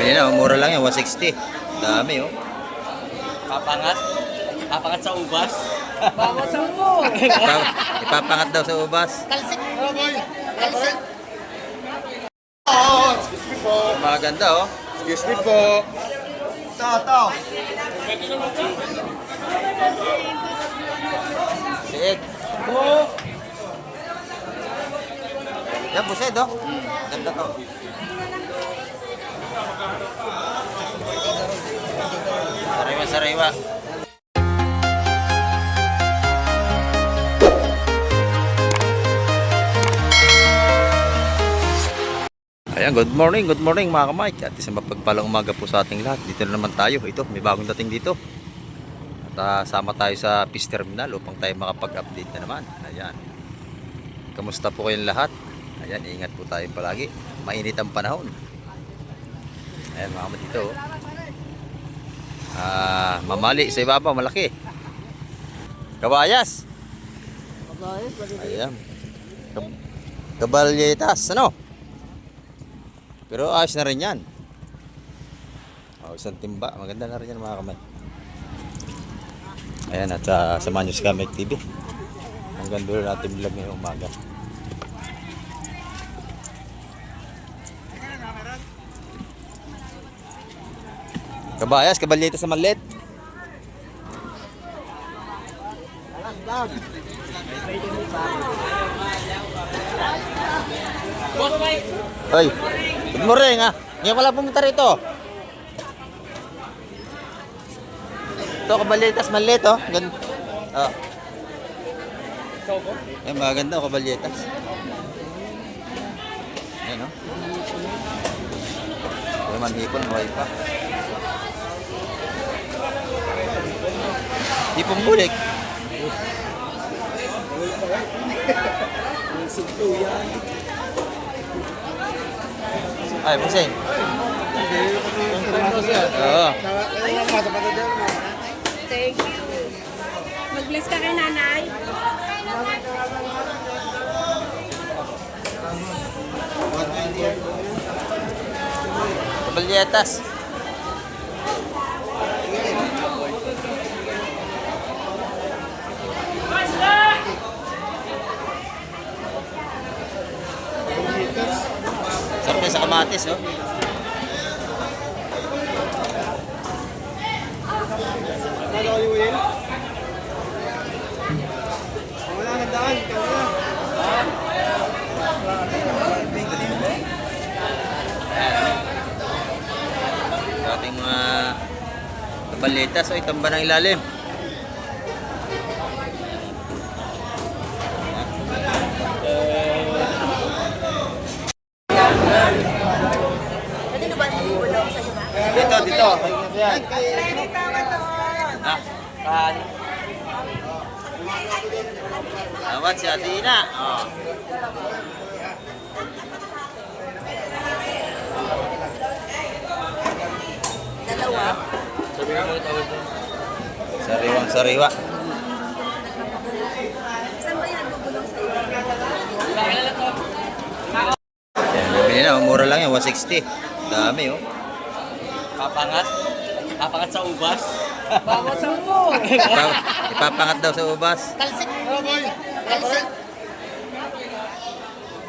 Bili na, mura lang yan, 160. Dami oh. Papangat? Papangat sa ubas? Bawasan mo. Ipapangat daw sa ubas. Talsik. Oh, boy. Talsik. Excuse me po. Maganda oh. Excuse me po. Ito. Sieg. Yan, bused oh. Ganda to. Sariwa. Ayan, good morning mga kamike. At isang mapagpalang umaga po sa ating lahat. Dito na naman tayo. Ito, may bagong dating dito. At sama tayo sa Peace Terminal upang tayo makapag-update na naman. Ayan. Kamusta po kayong lahat? Ayan, ingat po tayo palagi. Mainit ang panahon. Ayan mga kamike dito. Mamali sa ibabaw, malaki. Kabayas. Ayan. Kabalyetas, ano? Pero ayos na rin yan. Isang timba. Maganda na rin yan mga kamay. Ayan, at samahan nyo si Kamek TV. Hanggang dulo natin vlog ngayong umaga. Kabayas, kabalyetas na maliit. Hoy, good morning ha. Ngayon ko lang pumunta rito. Ito, kabalyetas maliit oh. Ganda. Oh. Ay, maganda oh, kabalyetas. Ayan oh. Ay, manhipon, buhay pa. Tipong bulik. Ay, Puseng. Oo. Thank you. Mag-bless ka kay nanay. Kabalyetas. Sarap sa kamatis, oh. Wala na daan. Ating mga kabalitas, oh, itamba ng ilalim. Pwede na ba bulong sa iba? Dito. Yan. Awat si Ate Ina. Oh. Dalawa. Sariwa. Saan ba yan nagbubulong sa iba? Yan, bili na, mura lang yan, 160. Dami oh. Papangat? Papangat sa ubas? Bawasan mo. Ipapangat daw sa ubas. Talsik. Oh, boy. Talsik.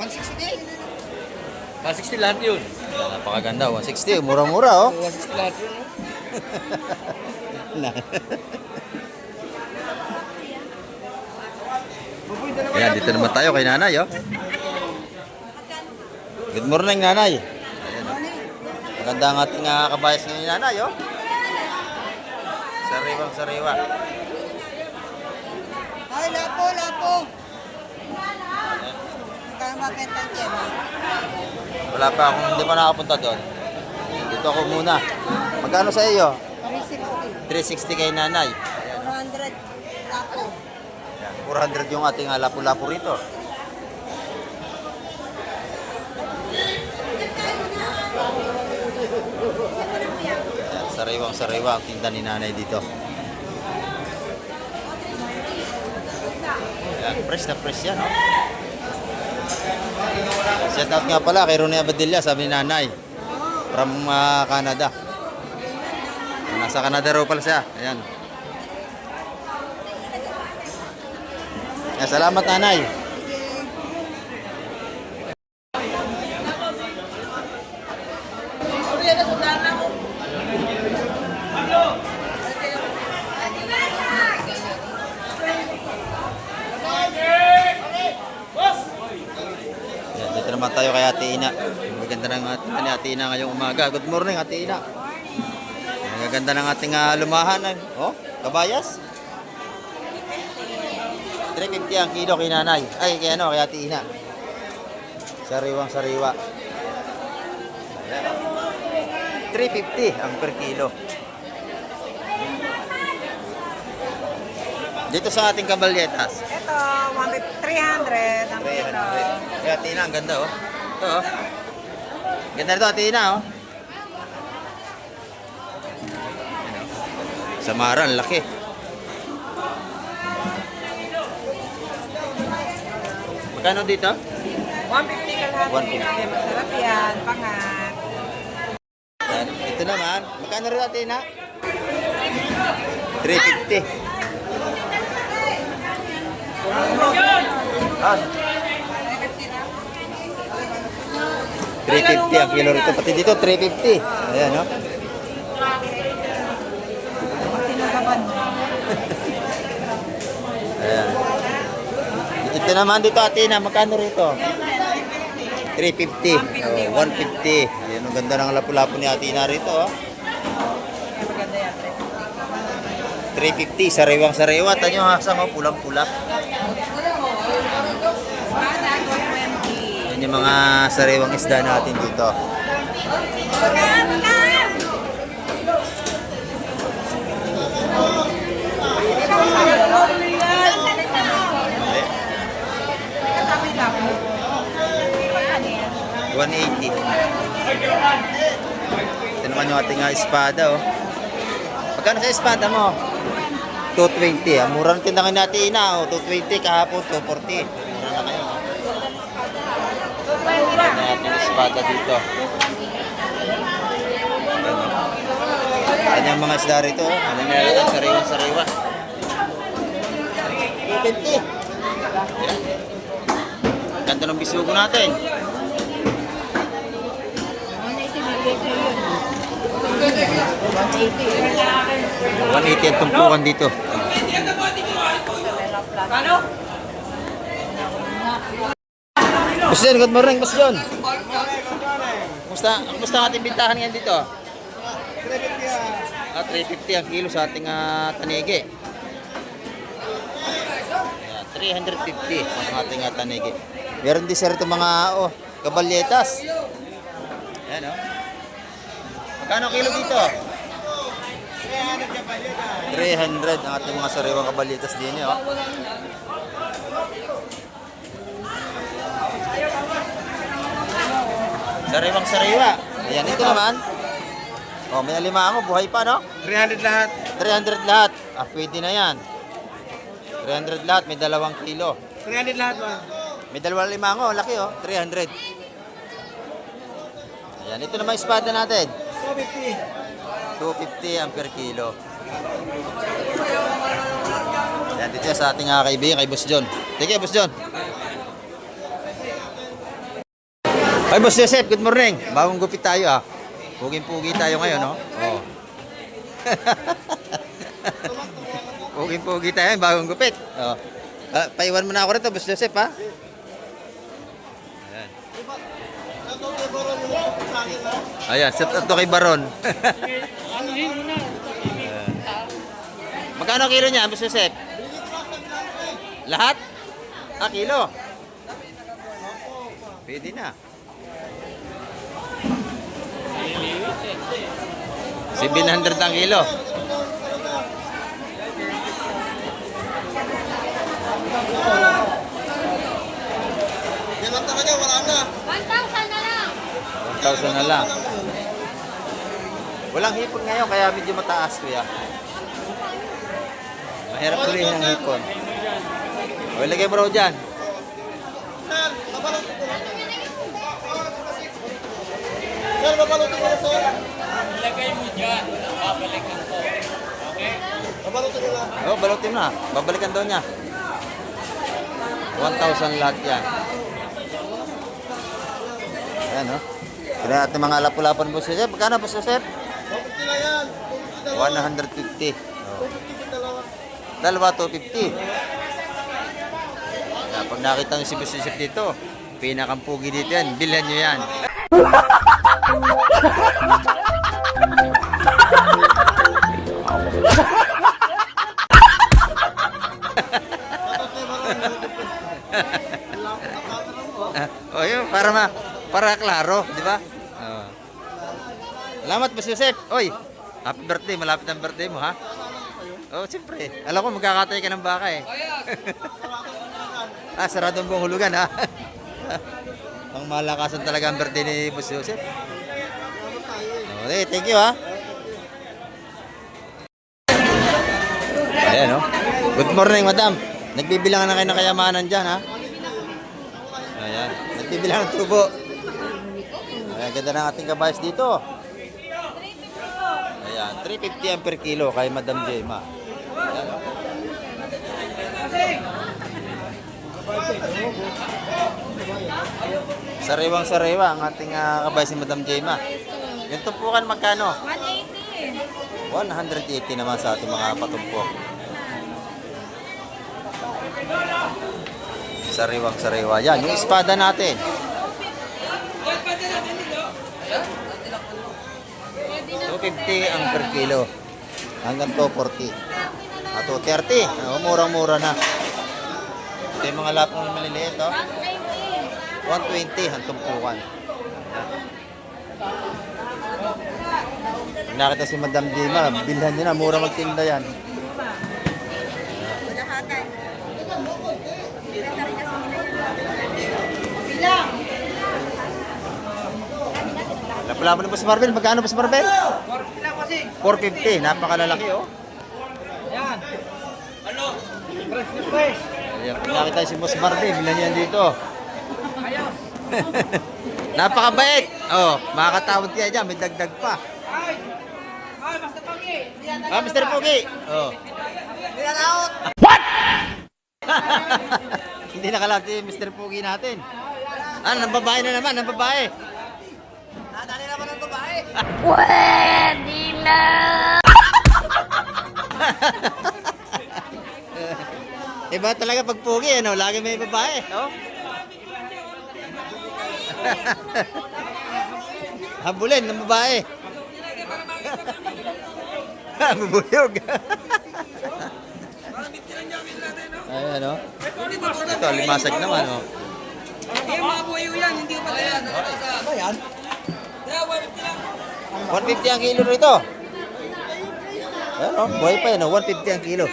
160. 160 lahat yun. Napakaganda, 160. Mura-mura oh. 160 lahat yun. Ayan, dito naman tayo kay nanay oh. Good morning nanay. Ayan, oh. Maganda ang ating kabayas ngayon nanay oh. Sariwa. Ay, lapo. Kaya mabenta dyan. Wala pa akong hindi pa nakapunta doon. Dito ako muna. Magkano sa iyo? 360. 360 kay nanay. 400. Lapo. Ayan, 400 yung ating lapu-lapu rito. Ayan, sariwa ang tinda ni nanay dito. Ayan, fresh na fresh yan, oh. Shout out nga pala kay Ronnie Abadilla, sabi ni nanay. From Canada. Nasa Canada raw pala siya. Ayan. Salamat, nanay. Ayan, dito naman tayo kay Ate Ina. Maganda ng Ate Ina ngayong umaga. Good morning, Ate Ina. Maganda ng ating lumahan. Oh, kabayas. 350 ang kilo kay nanay. Ay, kay ano, kay Ate Ina. Sariwang sariwa. 350 ang per kilo. Dito sa ating kabalyetas. Ito, 300 ang kilo. 300. Kay Ate Ina, ang ganda oh. Ito oh. Ganda nito, Ate Ina oh. Samaran, laki. Magkano dito? 150 kalahati. 150. Masarap yan, pangat. Yan. Ito naman, magkano rin natin na? 350. Ah. 350 ang kilo rito. Pati dito, 350. Ayan, no? Ayan. Ito naman dito, ate na. Magkano rito? 350. Oh, 150. Ayan, ang ganda ng lapu-lapu ni ate na rito. Oh. 350. Sariwang sariwa. Tanyo hasang, oh, pulang-pula. Yan yung mga sariwang isda natin dito. $180. Ito naman yung ating espada, oh. Magkano sa espada mo? 220. Ang mura ng tindakan natin na, oh. 220 kahapon, 240. Mura na kayo. Ito yung ating espada dito. Ayan yung mga isda rito, oh. Ano nila, sariwa-sariwa. 250. Ayan. Ganda ng bisugo natin. 180 ang tumpukan dito. Boss John, good morning, Boss John. Kumusta ang ating bintahan ngayon dito? 350 ang kilo sa ating tanigi. 350 ang ating tanigi. Meron din sir itong mga kabalyetas. Ayan o. Magkano kilo dito? 300 ang ating mga sariwang kabalyetas din o. Sariwang sariwa. Ayan, ito naman. Oh, may alimango, buhay pa, no? 300 lahat. 300 lahat. Ah, pwede na yan. 300 lahat, may 2 kilo. 300 lahat man. May 2 limango, laki oh, 300. Ayan, ito naman espada natin. 250. 250 ang per kilo. Ayan, dito sa ating kaibigan, kay Boss John. Sige, Boss John. Ay, Boss Joseph, good morning. Bagong gupit tayo ah. Puging-pugi tayo ngayon, no? Oh. Puging-pugi tayo, bagong gupit. Oh. Paiwan mo na ako rito, Boss Joseph, ha? Ayan. Ayan, set up to kay Baron. Magkano kilo niya, Boss Joseph? Lahat? Kilo? Pwede na. 700 ang kilo. Yan lang talaga, wala na. 1,000 na lang. 1,000 na lang. Walang hipon ngayon, kaya medyo mataas, kuya. Mahirap tuloy ng hipon. O, ilagay mo raw dyan. Sir, babalutin ko na, sir. Ilagay mo dyan. Babalikan ko. Okay? Babalutin ko na. Oh, balutin na. Babalikan daw niya. 1,000 lahat yan. Ayan, oh. Kaya ating mga lapu-lapan, Boss Joseph. Magkano, Boss Joseph? 250 na yan. 250 dalawa. 150. 250 dalawa. Dalawa, 250. Kaya pag nakita nyo si Boss Joseph dito, pinakampugi dito yan. Bilhan nyo yan. O yun, para klaro, di ba? Oh. Salamat, Boss Joseph. Oy, happy birthday. Malapit ang birthday mo, ha? Oh, siyempre. Alam ko, magkakatay ka ng baka, eh. Sarado ang buong hulugan, ha? Pang malakasan talaga ang birthday ni Boss Joseph. Okay, thank you, ha? Ayan, oh. Good morning, madam. Nagbibilangan na kayo ng kayamanan dyan, ha? Ayan. Nagbibilangan ng tubo. Ayan, ganda ng ating kabayas dito. Ayan, 350 ang per kilo kay Madam Jema. Ayan, oh. Sariwang-sariwa ang ating kabayas ni Madam Jema. Yung tumpukan magkano? 180. 180 naman sa ating mga patumpok. Sariwang-sariwa. Yan, yung espada natin. 250 ang per kilo. Hanggang 240. At 230. Murang-mura na. Ito yung mga lapong maliliit, oh. 120 ang tumpukan. Pag nakita si Madam Jema, bilhan nyo na, mura magtinda yan. Lapu-lapu ni Boss Marvel, magkano Boss Marvel? 450, napakalalaki, oh. Yan. Ano? Ayan, pag nakita si Boss Marvel, bilhan nyo yan dito. Ayos. Napakabait. Oh, makakatawad kaya dyan, may dagdag pa. Ay, basta pagi. Mr. Pugi. Oh. What? Hindi nakalap si Mr. Pugi natin. Ang babae na naman, ang babae. Nadali naman ang babae. Pwede na. Iba talaga pag Pugi, ano? Lagi may babae. Oh. Habulin ng babae. Bubuyog. Ayan, oh. Ito, limasag naman, oh. Yung mga buhayo yan, hindi ko pala yan. Ano yan? 150 ang kilo rito. Ayan, oh. Buhay pa yan, oh. 150 ang kilo.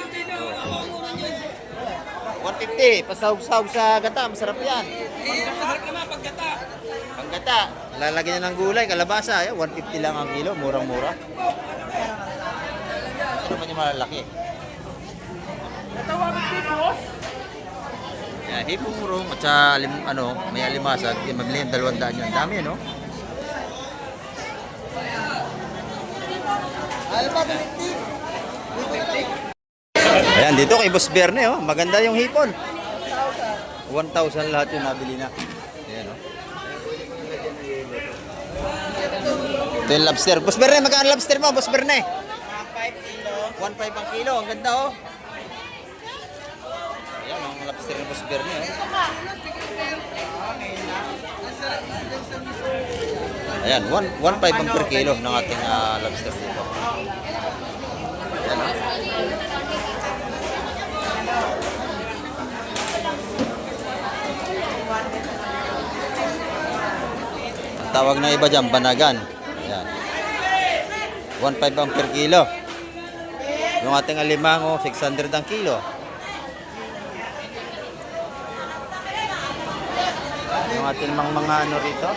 150. Pasahog-sahog sa gata. Masarap yan. Masarap naman paggata. Panggata. Lalagyan na ng gulay, kalabasa. Ayan, 150 lang ang kilo. Murang-mura. Ito naman yung malalaki. Yan, hipong murong at sa may alimasag, yung mabili yung 200 yun. Dami, no? Ayan, dito kay Boss Berne, oh. Maganda yung hipon. 1,000 lahat yung nabili na. Ayan, oh. Ito yung lobster. Boss Berne, magkano lobster mo, Boss Berne? 5 kilo. 1.5 ang kilo. Ang ganda, oh. Ayan, ang lobster ng Boss Berne, oh. Ayan, 1.5 ang per kilo ng ating lobster dito. Ayan, oh. Ang tawag na iba dyan, banagan. Ayan. 1.5 ang per kilo. Yung ating alimango, 600 ang kilo. Yung ating mga ano rito,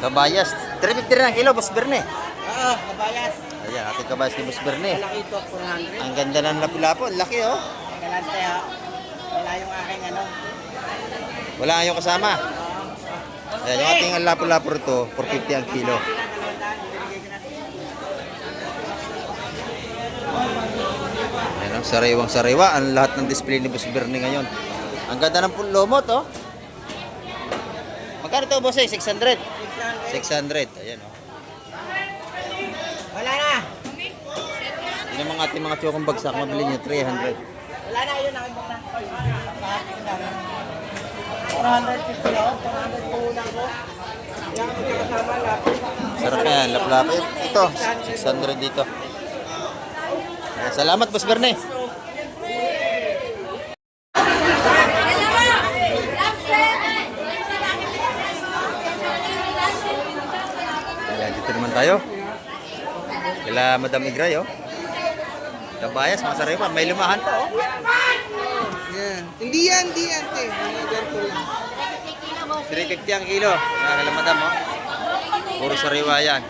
kabayas. 350 rin ang kilo, Boss Berne. Oo, kabayas. Ayan, ating kabayas ni Boss Berne. Malaki ito, 400. Ang ganda ng lapu-lapu. Ang laki, oh. Galante ha. Wala yung aking ano. Wala kayong kasama. Ayan, yung ating lapo-lapo rito, 450 ang kilo. Ayan, oh, sariwang-sariwa ang lahat ng display ni Boss Bernie ngayon. Ang ganda ng lomo to. Magkano to, boss? 600? 600. Ayan, oh. Wala na. Yun ang mga ating mga chokong bagsak, mabili nyo, 300. Wala na, yun nakibok na. 450 ako, 400 puhunan ko. Yan ang kasama lapit. Sarap yan, laplapa. Ito, 600 dito. Ayan, salamat, Boss Bernie. Ayan, dito naman tayo. Kila Madam Igray, oh. Kabayas, masarap pa. May lumahan pa, oh. Yan. Hindi yan, te. Ganito lang. 350 ang kilo. Kala Madam, oh. Puro sariwa yan.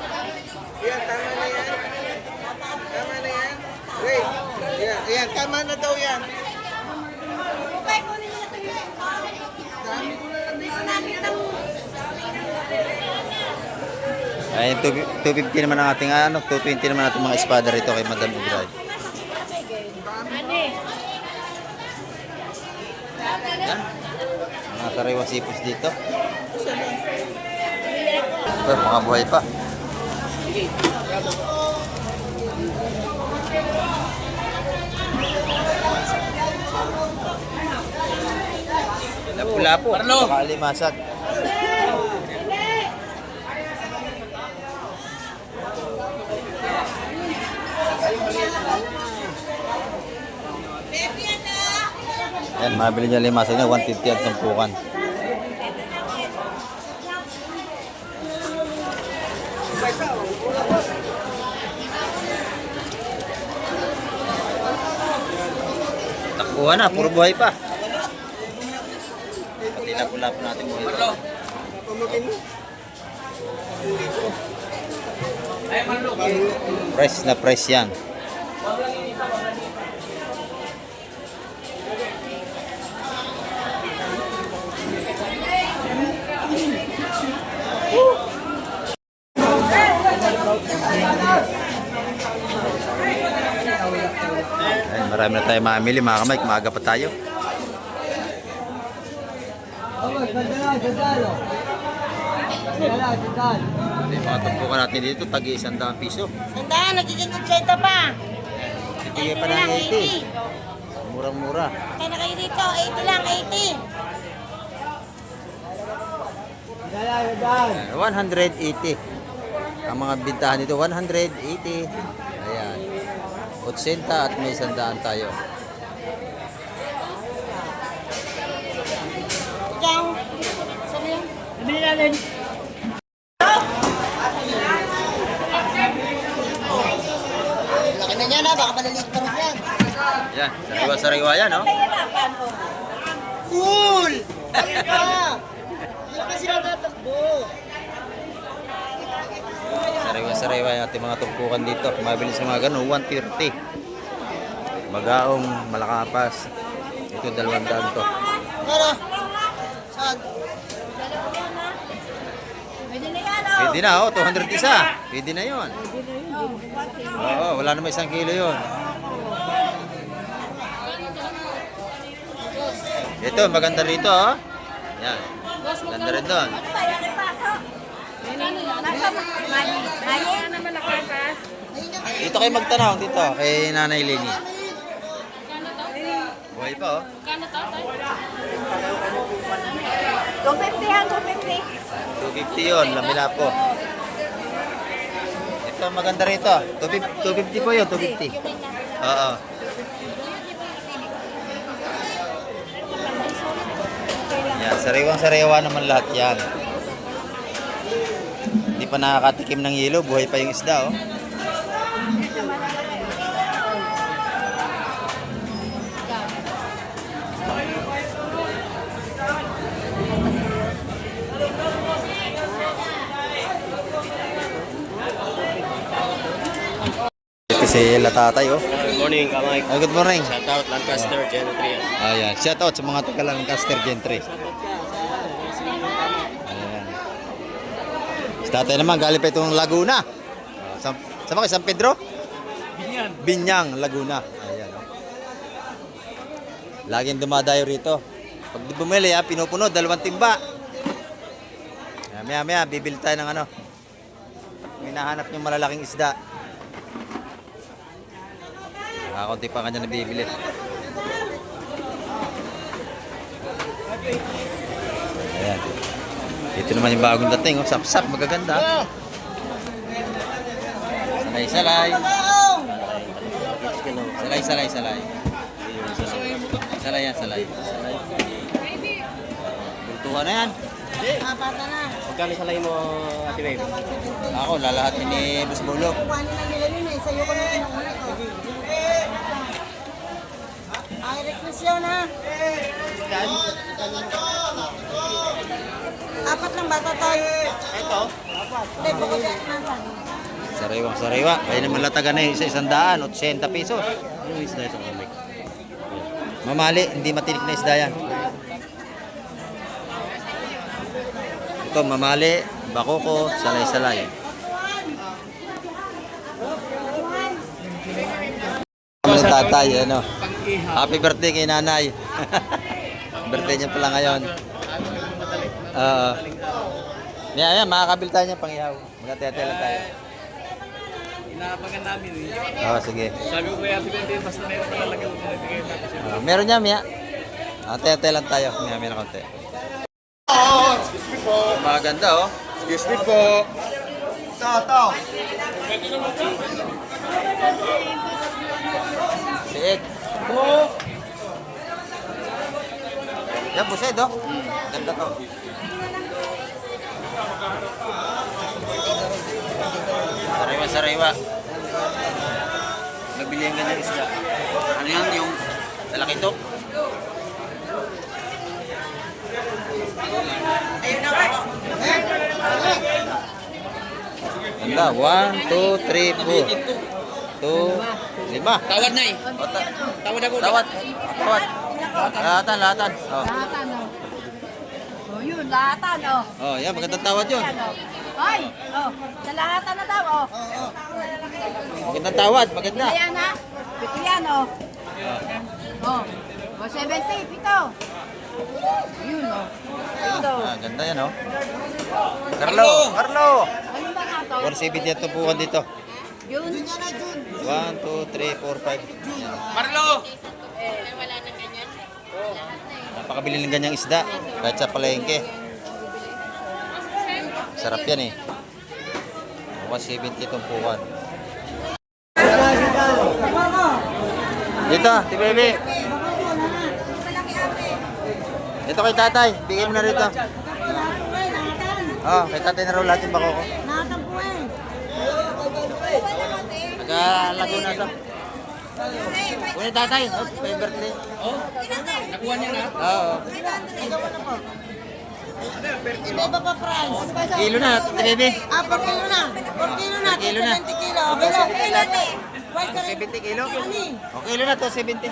Yan, tama na yan. Tama na yan. Wait. Yan, ayan, tama na daw yan. Dami ko na lang. Ay, 250 naman ang ating ano, 220 naman ating mga espada rito kay Madam Igray. Yan. Mga sariwa sipos dito. Ito, mga buhay pa. Lapu-lapu. Baka limasag. Yan, mabili niya limasag niya, 150 ang tumpukan. Takbuhan na, puro buhay pa. Pati lapu-lapu natin buhay pa. Fresh na fresh yan. Ayun, marami na tayo mamili mga kamay, maaga pa tayo. Yung mga tumpukan natin dito, tagi 100 piso. Sandaan, nagiging 80 pa. Titigay pa ng 80. Murang-mura. Kaya na kayo dito, 80 lang, 80. 180. Ang mga bintahan dito, 180. Ayan. 80 at may 100 tayo. Ikaw, saan yun? Nabili natin. Laki na niya na, baka malaliit pa rin yan. Yan, sariwa-sariwa yan, oh. Nahihirapan ko. Cool! Hindi kasi natatakbo. Sariwa-sariwa yung ating mga tumpukan dito. Mabilis sa mga ganun, 130. Magaong, Malakapas. Ito, 200 to. Ano? Saan? Pwede na yan, oh. Pwede na, oh. 200 isa. Pwede na yun. Oo, wala naman 1 kilo yun. Ito, maganda rito, oh. Yan. Ganda rin doon. Ano ba yan? Ipasok. Nasa Mayo na Malacapas. Dito kayo magtanong dito kay Nanay Lenny. Buhay pa, oh. 250 yan, 250. 250 yun, lamila po. Ito, maganda rito. 250 po yun, 250. Oo. Yan, sariwang-sariwa naman lahat yan. Hindi pa nakakatikim ng yelo, buhay pa yung isda, oh. Kasi latatay, oh. Good morning, Kamay. Good morning. Shout out Lancaster, Gen 3. Ayan, shout out sa mga taga Lancaster Gen 3. Ayan. Si tatay naman, galing pa itong Laguna. Saan ba kayo? San Pedro? Binyang, Laguna. Ayan, oh. Laging dumadayo rito. Pag bumili, pinupuno, 2 timba. Maya, bibili tayo ng ano. Minahanap yung malalaking isda. Nakakunti pa kanya nabibili. Ayan. Ito naman yung bagong dating. Oh. Sap-sap, magaganda. Salay. Salay. Bultuhan na yan. Pata na. Magkano salay mo, Ate Babe? Ako, lalahatin ni Boss Bolo. Kuhanin na nila yun eh. Sa'yo ko na pinangulit ko. Ay, request yun ha. 4 lang bata tayo. Ito? Hindi, bukod yan. Nasaan? Sariwang-sariwa. Kaya naman latagan na yung isa 100, 80 pesos. Ano isda ito, kamay? Mamali, hindi matinik na isda yan. Ito, mamali, bakoko, salay-salay. Kami tatay, ano. Happy birthday kay nanay. Birthday niya pala ngayon. Yan, makakabil tayo niya pang-ihaw. Magkatiyatela tayo. Inaapagan namin eh. Sige. Sabi ko kaya Ate Babe, basta meron ka talaga magbibigay natin. Meron niya, Mia. Tiyatelan tayo. Mia na konti. Maganda, oh. Excuse me po. Ito. Siig. Yan, bused, oh. Ganda to. Sariwa. Nabili ang ganyan isda. Ano yan, yung talakitok? Ganda, 1, 2, 3, 4. 2, 5. Tawad na eh. Tawad ako. Tawad. Lahatan. Oh. Lahatan o. Oh, yun, lahatan o. Oh, yan, magandang tawad yun. Ay, oh, sa lahatan na daw o. Magandang tawad, maganda. Pito yan ha? Pito yan o. Oh, 70, pito. Yun o. Pito. Ganda yan, oh. Carlo! Ano ba nga to? 170 yan tupukan dito. Yun. 1, 2, 3, 4, 5. Marlo! Napakabili ng ganyang isda. Kahit sa palengke. Sarap yan eh. 170 tumpukan. Dito, T-Baby. Dito kay tatay. Bigay mo na rito. Oh, kay tatay na raw lahat yung bako ko. Lahatan po eh. Taga-Laguna to. Kunin tatay. Oh, may birthday. Nakuha niya na? Oo. Iba pa price. Kilo na, T-Baby. 4 kilo na. 4 kilo na. 4 kilo na. 70 kilo. Okay lang. Okay lang eh. 70 kilo? O kilo na to, 70.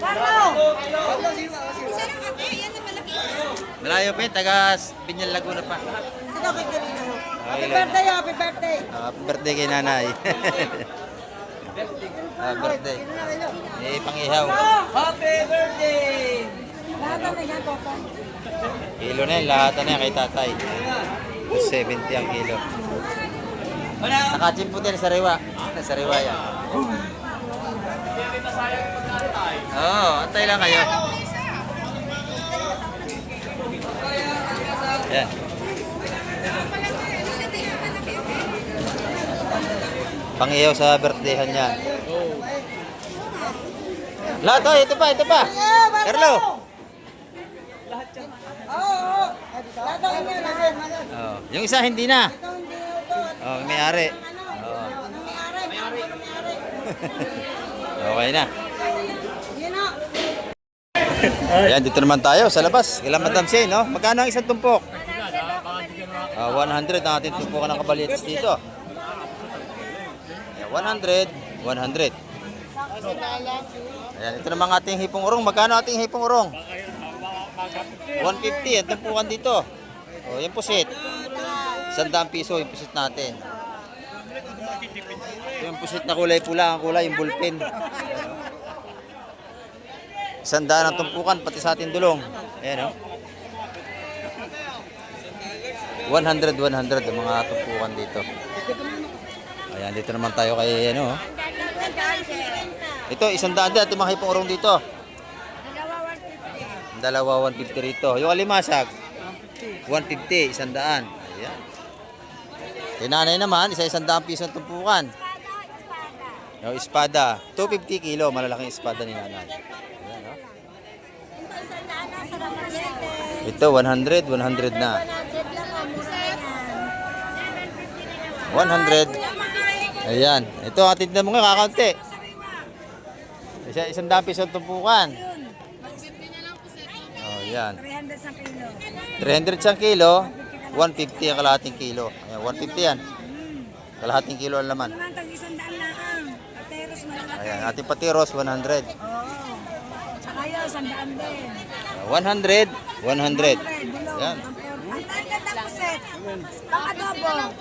Carlo! Malayo pa yun, taga Pinyal Laguna pa. Ito kay Karina. Happy birthday, happy birthday. Happy birthday kay nanay. Happy birthday. Pang-ihaw. Happy birthday! Lahatan na yan, Papa. Kilo na yun, lahat na yan kay tatay. 70 ang kilo. Nakachimpo din, sariwa. Sariwa yan. Oo, antay lang kayo. Yan. Pang-ihaw sa birthdayhan niya. Lahat, oh, ito pa. Carlo. Oo. Lahatan niya lahat. Oh, yung isa hindi na. Ito hindi ito. Oh, may-ari. Oh. May-ari. Okay na. Yun o. Ayan, dito naman tayo sa labas. Kailan Madam Shane, no? Magkano ang isang tumpok? 100 ang ating tumpukan ng kabalitos dito. Ayan, 100. Ayan, ito naman ating hipong urong. Magkano ating hipong urong? 150 ang tumpukan dito. Oh, yung pusit. 100 piso yung pusit natin. Yung pusit na kulay pula, ang kulay, yung bullpen. 100 ang tumpukan, pati sa ating dulong. Ayan, oh. 100 ang mga tumpukan dito. Ayan, dito naman tayo kay, ano, oh. Ito, 100 din. Ito mga hipong urong dito. Dalawa 150 rito. Yung alimasag, 150, 100. Ayan. Tinanay naman, isa-100 piso ang tumpukan. Yung espada, 250 kilo, malalaking espada ni nanay. Ayan, oh. Ito, 100 na. 100. Ayan. Ito, atin na mga kakaunti. Isa-100 piso ang tumpukan. Oh, ayan. 300 sa kilo. 300 siyang kilo, 150 ang kalahating kilo. Ayan, 150 yan. Kalahating kilo ang laman. Naman, tag-100 lang. Pateros malaki. Ayan, ating patiros, 100. Oo. Tsaka yun, 100 din. 100, 100. Ayan. Ang tanggal na puset. Pang-adobo.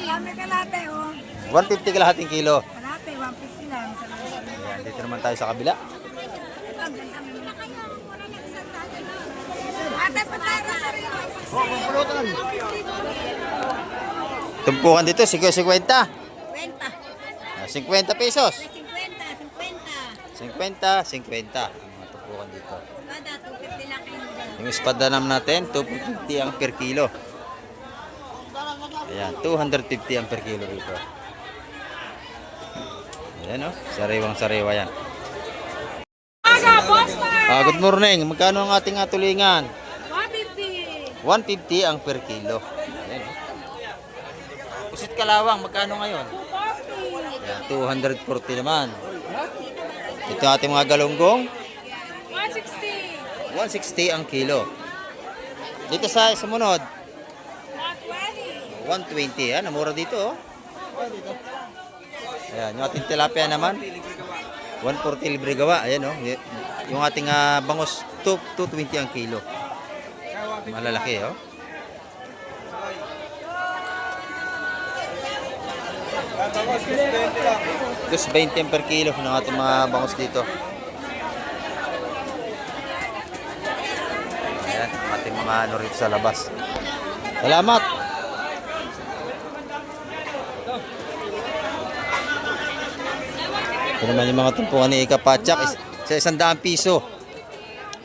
Kami kalate, oh. 150 kalahating kilo. Kalate, 150 lang. Ayan, dito naman tayo sa kabila. Ate, patero sa rin. Tumpukan dito, 50. 50. 50 pesos. 50. 50. Ang mga tumpukan dito. Kada, 250 lang kayo. Yung espada naman natin, 250 ang per kilo. Ayan, 250 ang per kilo dito. Ayan, oh. Sariwang-sariwa yan. Good morning. Magkano ang ating tulingan? 150 ang per kilo. Ayan, oh. Pusit kalawang, magkano ngayon? 240. Ayan, 240 naman. Ito ang ating mga galunggong. 160 ang kilo. Dito sa sumunod, 120. Ayan, mura dito, oh. Ayan, yung ating tilapia naman, 140 libre gawa. Ayan, oh. Yung ating bangus, 220 ang kilo. Malalaki, oh. Dos 20 per kilo ng ating mga bangus dito. Ayan, ating mga ano rito sa labas. Salamat! Ito naman yung mga tumpukan ni Ikapatsak sa 100 piso.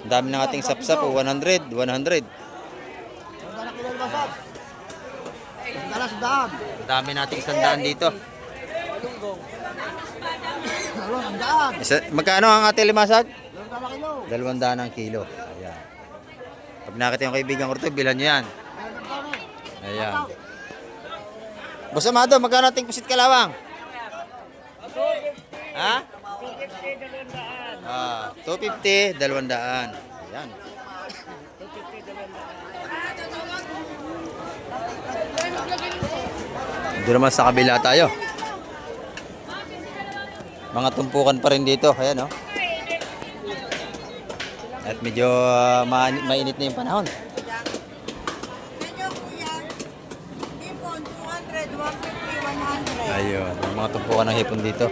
Ang dami ng ating sapsap, 100. Ang dami nating 100 dito. Magkano ang ating limasag? 200 ang kilo. Ayan. Pag nakita yung kaibigan ko rito, bilhan nyo yan. Ayan. Boss Amado, magkano ating pusit kalawang? Ha? 250, 200. Ayan. Doon naman sa kabila tayo. Mga tumpukan pa rin dito. Ayan, oh. At medyo mainit na yung panahon. Ayun, yung mga tumpukan ng hipon dito.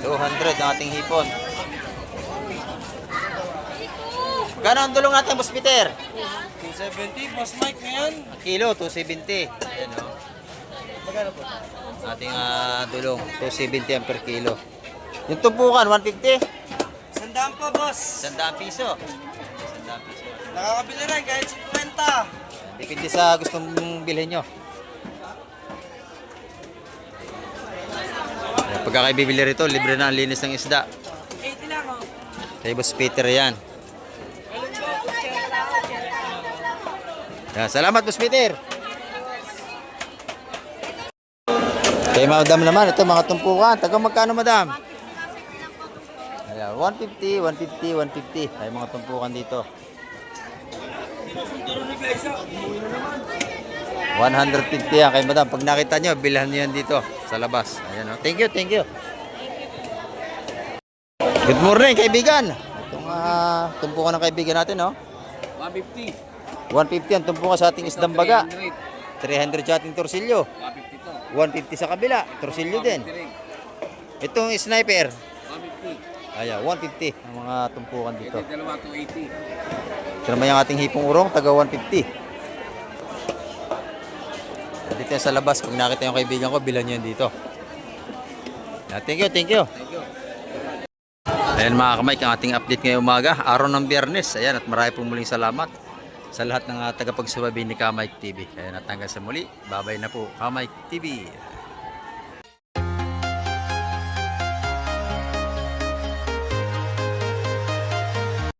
200 ang ating hipon. Gano'n ang dulong natin, Boss Peter? 270, Boss Mike ngayon. Ang kilo, 270. Ayan, o. Magkano po? Ating dulong, 270 ang per kilo. Yung tumpukan, 150. Sandaan pa, boss. 100 piso. 100 piso. Nakakabili rin kahit 50. Depende sa gustong bilhin nyo. Pagka kayo bibili rito, libre na ang linis ng isda. 80 lang, oh. Kay Boss Peter yan. Yan, salamat, Boss Peter. Kay Madam naman, ito mga tumpukan. Taga magkano, Madam? Ayan, 150. Ay mga tumpukan dito. 150 yan kay Madam. Pag nakita nyo, bilhan nyo yan dito sa labas. Ayan, oh. Thank you. Good morning, kaibigan. Itong Mga tumpukan ng kaibigan natin, no? 150. 150 ang tumpukan sa ating isdang baga. 300. 300 sa ating torsilyo. 150 to. 150 sa kabila. Torsilyo din. 150 rin. Itong sniper. 150. Ayan, 150 ang mga tumpukan dito. Ito dalawa 280. Ito naman yung ating hipong urong, taga 150. Dito yan sa labas. Pag nakita yung kaibigan ko, bilan yan dito. Thank you, thank you. Thank you. Ayan mga kamay, ang ating update ngayong umaga, araw ng Biyernes. Ayan, at marami pong muling salamat sa lahat ng tagapagsubaybay ni Kamay TV. Ayan, at hanggang sa muli, babay na po Kamay TV.